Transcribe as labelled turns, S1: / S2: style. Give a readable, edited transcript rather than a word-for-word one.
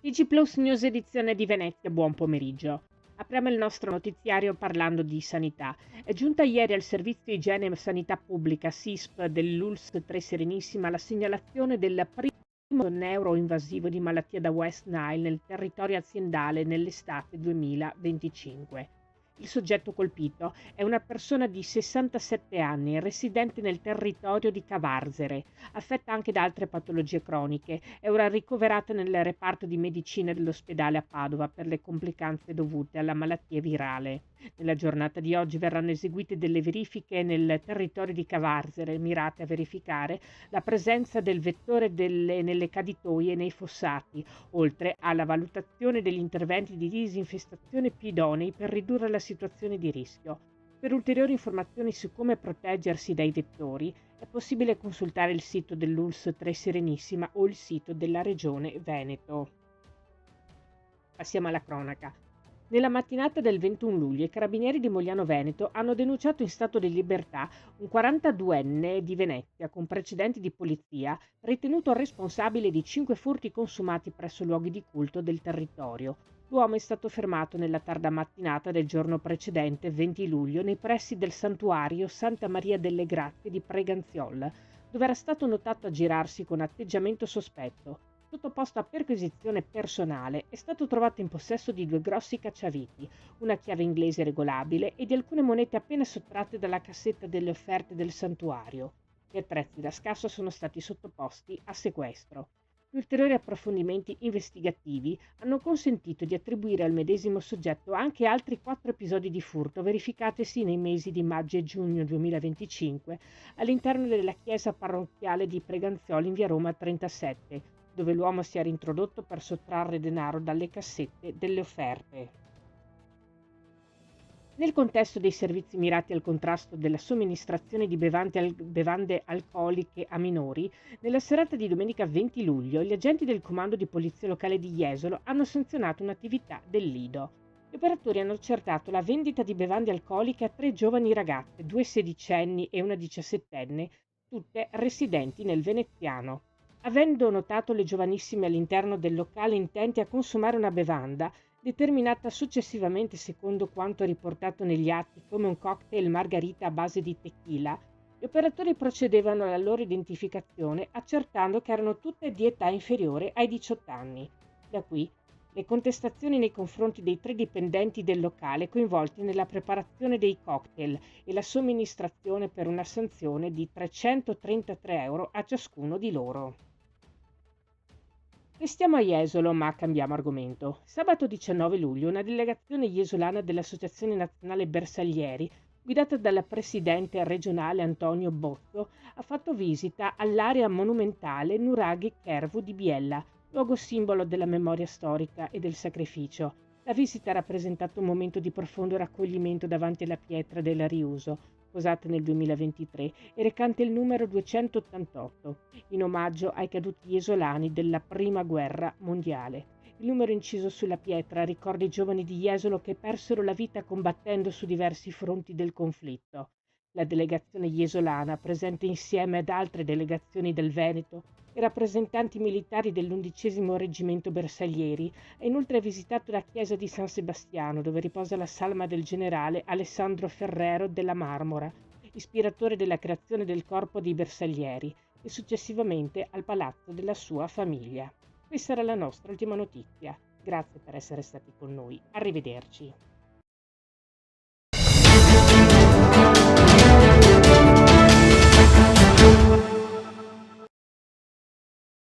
S1: TG Plus News edizione di Venezia, buon pomeriggio. Apriamo il nostro notiziario parlando di sanità. È giunta ieri al Servizio Igiene e Sanità Pubblica SISP dell'ULSS 3 Serenissima la segnalazione del primo neuroinvasivo di malattia da West Nile nel territorio aziendale nell'estate 2025. Il soggetto colpito è una persona di 67 anni, residente nel territorio di Cavarzere, affetta anche da altre patologie croniche, è ora ricoverata nel reparto di medicina dell'ospedale a Padova per le complicanze dovute alla malattia virale. Nella giornata di oggi verranno eseguite delle verifiche nel territorio di Cavarzere, mirate a verificare la presenza del vettore nelle caditoie e nei fossati, oltre alla valutazione degli interventi di disinfestazione più idonei per ridurre la situazione di rischio. Per ulteriori informazioni su come proteggersi dai vettori è possibile consultare il sito dell'ULSS 3 Serenissima o il sito della Regione Veneto. Passiamo alla cronaca. Nella mattinata del 21 luglio i carabinieri di Mogliano Veneto hanno denunciato in stato di libertà un 42enne di Venezia con precedenti di polizia ritenuto responsabile di 5 furti consumati presso luoghi di culto del territorio. L'uomo è stato fermato nella tarda mattinata del giorno precedente, 20 luglio, nei pressi del santuario Santa Maria delle Grazie di Preganziol, dove era stato notato aggirarsi con atteggiamento sospetto. Sottoposto a perquisizione personale, è stato trovato in possesso di 2 grossi cacciaviti, una chiave inglese regolabile e di alcune monete appena sottratte dalla cassetta delle offerte del santuario. Gli attrezzi da scasso sono stati sottoposti a sequestro. Gli ulteriori approfondimenti investigativi hanno consentito di attribuire al medesimo soggetto anche altri 4 episodi di furto verificatisi nei mesi di maggio e giugno 2025 all'interno della chiesa parrocchiale di Preganzioli in via Roma 37, dove l'uomo si era introdotto per sottrarre denaro dalle cassette delle offerte. Nel contesto dei servizi mirati al contrasto della somministrazione di bevande alcoliche a minori, nella serata di domenica 20 luglio gli agenti del comando di polizia locale di Jesolo hanno sanzionato un'attività del Lido. Gli operatori hanno accertato la vendita di bevande alcoliche a 3 giovani ragazze, 2 sedicenni e una 17enne, tutte residenti nel veneziano. Avendo notato le giovanissime all'interno del locale intenti a consumare una bevanda, determinata successivamente secondo quanto riportato negli atti come un cocktail margarita a base di tequila, gli operatori procedevano alla loro identificazione accertando che erano tutte di età inferiore ai 18 anni. Da qui le contestazioni nei confronti dei 3 dipendenti del locale coinvolti nella preparazione dei cocktail e la somministrazione per una sanzione di 333 euro a ciascuno di loro. Restiamo a Jesolo, ma cambiamo argomento. Sabato 19 luglio una delegazione jesolana dell'Associazione Nazionale Bersaglieri, guidata dal presidente regionale Antonio Bozzo, ha fatto visita all'area monumentale Nuraghi Chervu di Biella, luogo simbolo della memoria storica e del sacrificio. La visita ha rappresentato un momento di profondo raccoglimento davanti alla pietra del riuso, posata nel 2023 e recante il numero 288, in omaggio ai caduti iesolani della Prima Guerra Mondiale. Il numero inciso sulla pietra ricorda i giovani di Jesolo che persero la vita combattendo su diversi fronti del conflitto. La delegazione iesolana, presente insieme ad altre delegazioni del Veneto e rappresentanti militari dell'11° Reggimento Bersaglieri, ha inoltre visitato la chiesa di San Sebastiano, dove riposa la salma del generale Alessandro Ferrero della Marmora, ispiratore della creazione del corpo dei bersaglieri, e successivamente al palazzo della sua famiglia. Questa era la nostra ultima notizia. Grazie per essere stati con noi. Arrivederci.